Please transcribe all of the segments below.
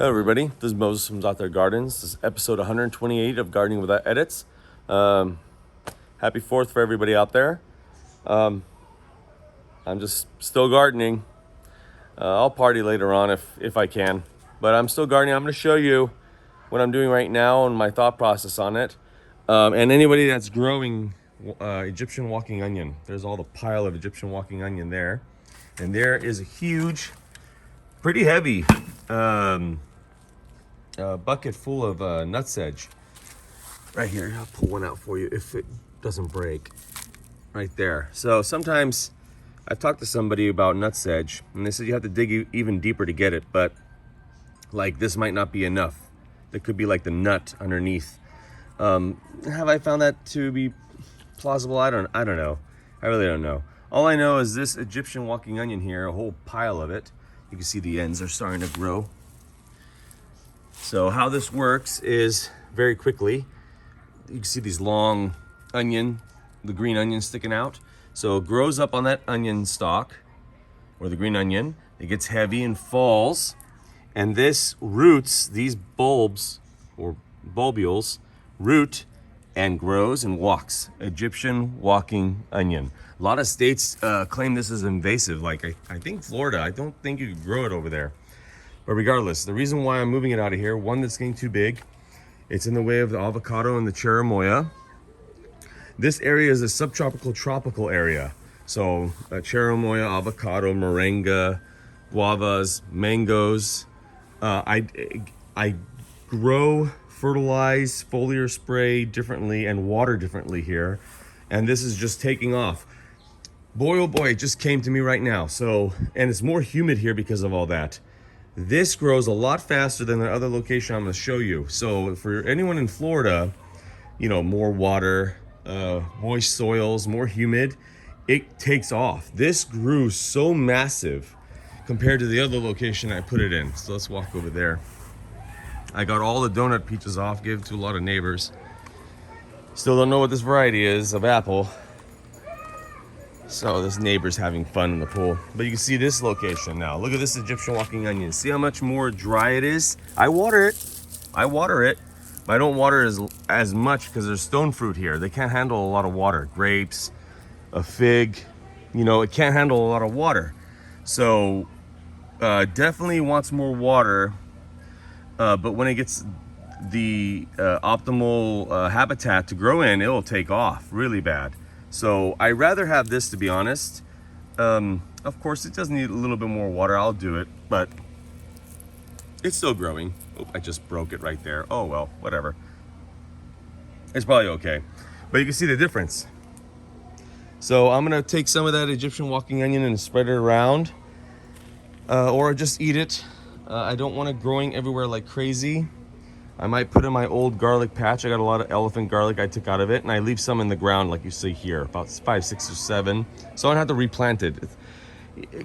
Hello everybody, this is Moses from Zaatargardens. This is episode 128 of Gardening Without Edits. Happy 4th for everybody out there. I'm just still gardening. I'll party later on if I can, but I'm still gardening. I'm going to show you what I'm doing right now and my thought process on it. And anybody that's growing Egyptian walking onion, there's all the pile of Egyptian walking onion there. And there is a huge, pretty heavy bucket full of nutsedge right here. I'll pull one out for you if it doesn't break. Right there. So sometimes I've talked to somebody about nutsedge and they said you have to dig even deeper to get it, but like this might not be enough. There could be like the nut underneath. Have I found that to be plausible? I don't know. I really don't know. All I know is this Egyptian walking onion here, a whole pile of it. You can see the ends are starting to grow. So how this works is very quickly, you can see these long onion, the green onion sticking out. So it grows up on that onion stalk or the green onion. It gets heavy and falls. And this roots, these bulbs or bulbules root and grows and walks. Egyptian walking onion. A lot of states claim this is invasive. Like I think Florida, I don't think you could grow it over there. But regardless, the reason why I'm moving it out of here, one, that's getting too big. It's in the way of the avocado and the cherimoya. This area is a subtropical tropical area. So cherimoya, avocado, moringa, guavas, mangoes. I grow, fertilize, foliar spray differently and water differently here. And this is just taking off. Boy, oh boy, it just came to me right now. So, and it's more humid here because of all that. This grows a lot faster than the other location I'm going to show you. So for anyone in Florida, you know, more water, moist soils, more humid, it takes off. This grew so massive compared to the other location I put it in. So let's walk over there. I got all the donut peaches off, gave it to a lot of neighbors. Still don't know what this variety is of apple. So this neighbor's having fun in the pool. But you can see this location now. Look at this Egyptian walking onion. See how much more dry it is? I water it, but I don't water as much because there's stone fruit here. They can't handle a lot of water. Grapes, a fig, you know, it can't handle a lot of water. So definitely wants more water, but when it gets the optimal habitat to grow in, it will take off really bad. So I rather have this, to be honest. Of course, it does need a little bit more water. I'll do it, but it's still growing. Oh, I just broke it right there. Oh, well, whatever. It's probably okay. But you can see the difference. So I'm going to take some of that Egyptian walking onion and spread it around, or just eat it. I don't want it growing everywhere like crazy. I might put in my old garlic patch. I got a lot of elephant garlic I took out of it, and I leave some in the ground like you see here, about 5, 6, or 7. So I don't have to replant it.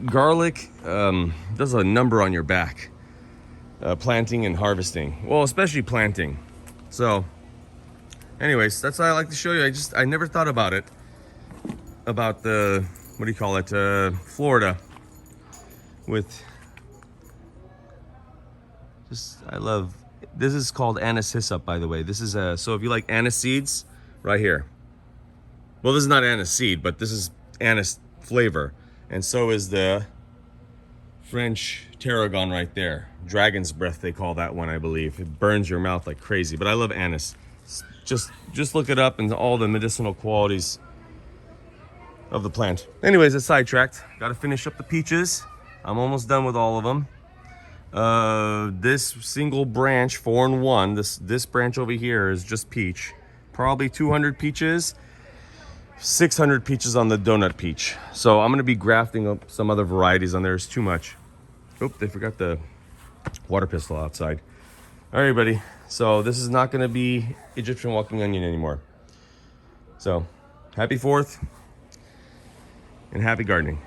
Garlic does a number on your back, planting and harvesting. Well, especially planting. So anyways, that's what I like to show you. I never thought about it, about the, what do you call it, Florida with, I love, this is called anise hyssop, by the way. This is so if you like anise seeds, right here. Well, this is not anise seed, but this is anise flavor. And so is the French tarragon right there. Dragon's breath, they call that one, I believe. It burns your mouth like crazy, but I love anise. Just look it up and all the medicinal qualities of the plant. Anyways, it's sidetracked. Got to finish up the peaches. I'm almost done with all of them. This single branch, 4-in-1, this branch over here is just peach. Probably 200 peaches, 600 peaches on the donut peach. So I'm going to be grafting up some other varieties on there. It's too much. Oop, they forgot the water pistol outside. All right, everybody. So this is not going to be Egyptian walking onion anymore. So happy 4th and happy gardening.